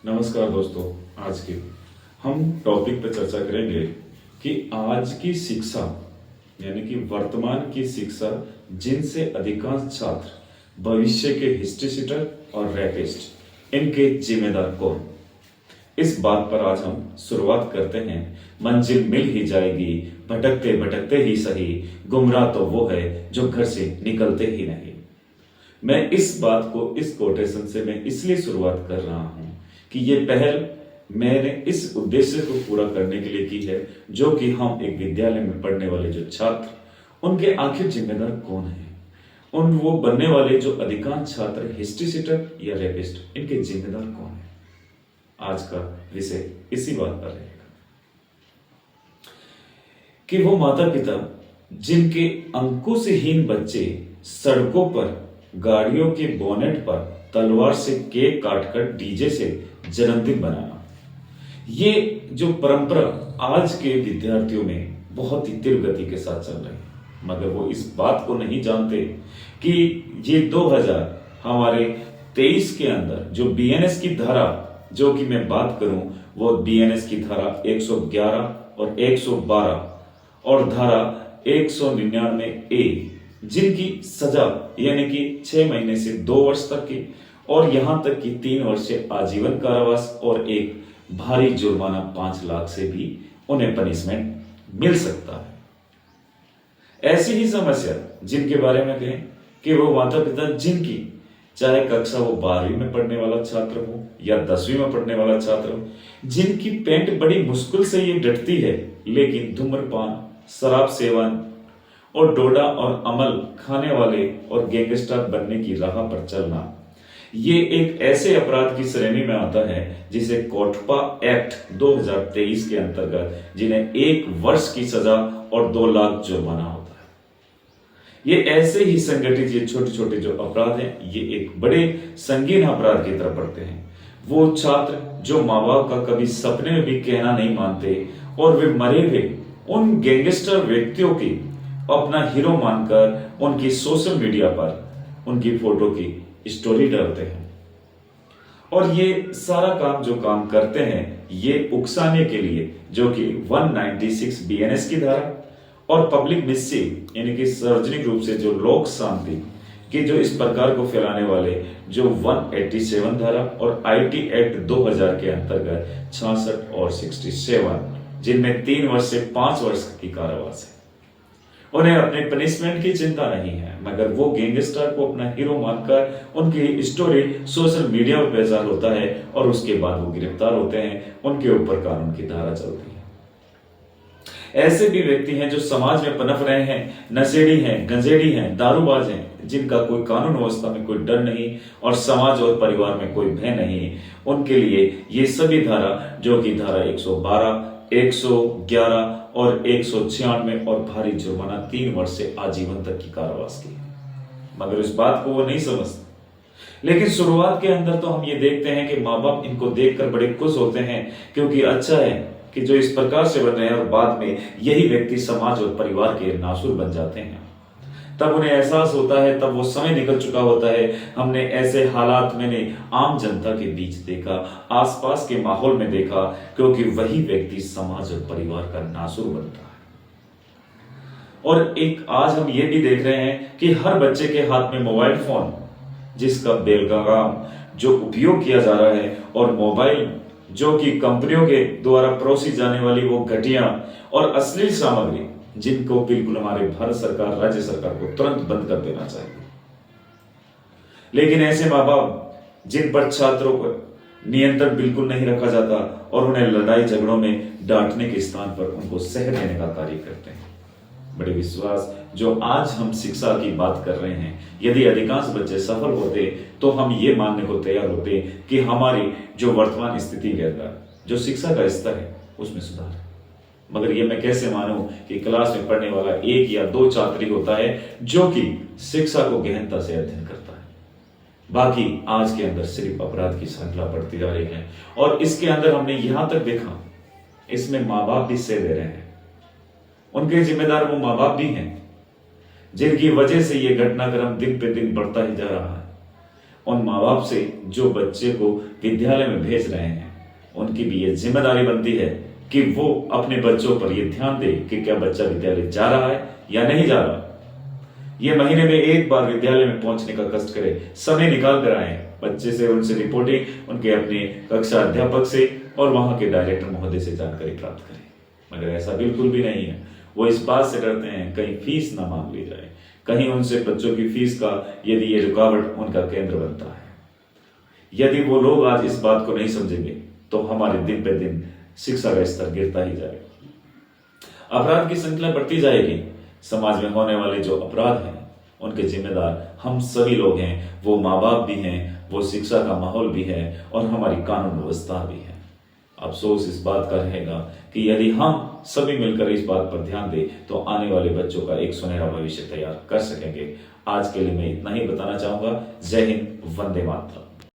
नमस्कार दोस्तों। आज के हम टॉपिक पर चर्चा करेंगे कि आज की शिक्षा यानी कि वर्तमान की शिक्षा जिनसे अधिकांश छात्र भविष्य के हिस्ट्री शीटर और रैपिस्ट इनके जिम्मेदार कौन। इस बात पर आज हम शुरुआत करते हैं। मंजिल मिल ही जाएगी भटकते भटकते ही सही, गुमराह तो वो है जो घर से निकलते ही नहीं। मैं इस बात को इस कोटेशन से मैं इसलिए शुरुआत कर रहा हूं कि ये पहल मैंने इस उद्देश्य को पूरा करने के लिए की है, जो कि हम एक विद्यालय में पढ़ने वाले जो छात्र उनके आखिर जिम्मेदार कौन है, उन वो बनने वाले जो अधिकांश छात्र हिस्ट्री शीटर या रेपिस्ट इनके जिम्मेदार कौन है। आज का विषय इसी बात पर रहेगा कि वो माता पिता जिनके अंकुशहीन बच्चे सड़कों पर गाड़ियों के बोनेट पर तलवार से केक काटकर डीजे से जन्मदिन बनाना, ये जो परंपरा आज के विद्यार्थियों में बहुत ही तीव्र गति के साथ चल रही है, मगर वो इस बात को नहीं जानते कि ये 2023 के अंदर जो बीएनएस की धारा, जो कि मैं बात करूं वो बीएनएस की धारा 111 और 112 और धारा 199 ए, जिनकी सजा यानी कि 6 महीने से 2 वर्ष तक की और यहां तक कि 3 वर्ष से आजीवन कारावास और एक भारी जुर्माना 5 लाख से भी उन्हें पनिशमेंट मिल सकता है। ऐसी ही समस्या जिनके बारे में कहें कि वो माता पिता जिनकी चाहे कक्षा वो 12वीं में पढ़ने वाला छात्र हो या 10वीं में पढ़ने वाला छात्र हो, जिनकी पेंट बड़ी मुश्किल से ये डटती है, लेकिन धूम्रपान, शराब सेवन और डोडा और अमल खाने वाले और गैंगस्टर बनने की राह पर चलना, ये एक ऐसे अपराध की श्रेणी में आता है जिसे कोटपा एक्ट 2023 के अंतर्गत जिन्हें 1 वर्ष की सजा और 2 लाख जुर्माना होता है। ये ऐसे ही संगठित ये छोटे छोटे जो अपराध हैं, ये एक बड़े संगीन अपराध की तरफ बढ़ते हैं। वो छात्र जो माँ बाप का कभी सपने में भी कहना नहीं मानते और वे मरे हुए उन गैंगस्टर व्यक्तियों की अपना हीरो मानकर उनकी सोशल मीडिया पर उनकी फोटो की स्टोरी डालते हैं, और ये सारा काम जो काम करते हैं ये उकसाने के लिए, जो कि 196 बीएनएस की धारा और पब्लिक मिसचिफ यानी कि सार्वजनिक रूप से जो लोक शांति के जो इस प्रकार को फैलाने वाले जो 187 धारा और आईटी एक्ट 2000 के अंतर्गत 66 और 67, जिनमें 3 वर्ष से 5 वर्ष की कारावास है। उन्हें अपने पनिशमेंट की चिंता नहीं है, मगर वो गैंगस्टर को अपना हीरो मानकर उनकी स्टोरी सोशल मीडिया पर प्रचार होता है और उसके बाद वो गिरफ्तार होते हैं, उनके ऊपर कानून की धारा चलती है। ऐसे भी व्यक्ति हैं जो समाज में पनप रहे हैं, नशेड़ी हैं, गंजेड़ी हैं, दारूबाज हैं, जिनका कोई कानून व्यवस्था में कोई डर नहीं और समाज और परिवार में कोई भय नहीं। उनके लिए ये सभी धारा, जो कि धारा 112, 111 और 196 और भारी जुर्माना 3 वर्ष से आजीवन तक की कारावास की, मगर इस बात को वो नहीं समझते। लेकिन शुरुआत के अंदर तो हम ये देखते हैं कि माँ बाप इनको देखकर बड़े खुश होते हैं, क्योंकि अच्छा है कि जो इस प्रकार से बन रहे हैं और बाद में यही व्यक्ति समाज और परिवार के नासूर बन जाते हैं। तब उन्हें एहसास होता है, तब वो समय निकल चुका होता है। हमने ऐसे हालात मैंने आम जनता के बीच देखा, आसपास के माहौल में देखा, क्योंकि वही व्यक्ति समाज और परिवार का नासूर बनता है। और एक आज हम ये भी देख रहे हैं कि हर बच्चे के हाथ में मोबाइल फोन, जिसका बेलगाम जो उपयोग किया जा रहा है, और मोबाइल जो कि कंपनियों के द्वारा परोसी जाने वाली वो घटिया और अश्लील सामग्री, जिनको बिल्कुल हमारे भारत सरकार, राज्य सरकार को तुरंत बंद कर देना चाहिए। लेकिन ऐसे माँ बाप जिन पर छात्रों पर नियंत्रण बिल्कुल नहीं रखा जाता और उन्हें लड़ाई झगड़ों में डांटने के स्थान पर उनको सह देने का कार्य करते हैं। बड़े विश्वास जो आज हम शिक्षा की बात कर रहे हैं, यदि अधिकांश बच्चे सफल होते तो हम ये मानने को तैयार होते कि हमारी जो वर्तमान स्थिति है, जो शिक्षा का स्तर है, उसमें सुधार है। मगर ये मैं कैसे मानूं कि क्लास में पढ़ने वाला 1 या 2 छात्र ही होता है जो कि शिक्षा को गहनता से अध्ययन करता है। बाकी आज के अंदर सिर्फ अपराध की श्रृंखला बढ़ती जा रही है, और इसके अंदर हमने यहां तक देखा, इसमें माँ बाप भी हिस्से दे रहे हैं। उनके जिम्मेदार वो माँ बाप भी हैं, जिनकी वजह से ये घटनाक्रम दिन पे दिन बढ़ता ही जा रहा है। उन माँ बाप से जो बच्चे को विद्यालय में भेज रहे हैं, उनकी भी ये जिम्मेदारी बनती है कि वो अपने बच्चों पर ये ध्यान दे कि क्या बच्चा विद्यालय जा रहा है या नहीं जा रहा। ये महीने में एक बार विद्यालय में पहुंचने का कष्ट करे, समय निकाल कर आए, बच्चे से उनसे रिपोर्टिंग, उनके अपने कक्षा अध्यापक से और वहां के डायरेक्टर महोदय से जानकारी प्राप्त करें। मगर ऐसा बिल्कुल भी नहीं है। वो इस बात से डरते हैं कहीं फीस ना मांग ली जाए, कहीं उनसे बच्चों की फीस का यदि ये रुकावट उनका केंद्र बनता है। यदि वो लोग आज इस बात को नहीं समझेंगे तो हमारे दिन पे दिन शिक्षा का स्तर गिरता ही जाएगा, अपराध की संख्या बढ़ती जाएगी। समाज में होने वाले जो अपराध हैं उनके जिम्मेदार हम सभी लोग हैं, वो माँ बाप भी हैं, वो शिक्षा का माहौल भी है और हमारी कानून व्यवस्था भी है। अफसोस इस बात का रहेगा कि यदि हम सभी मिलकर इस बात पर ध्यान दें तो आने वाले बच्चों का एक सुनहरा भविष्य तैयार कर सकेंगे। आज के लिए मैं इतना ही बताना चाहूंगा। जय हिंद, वंदे मातरम।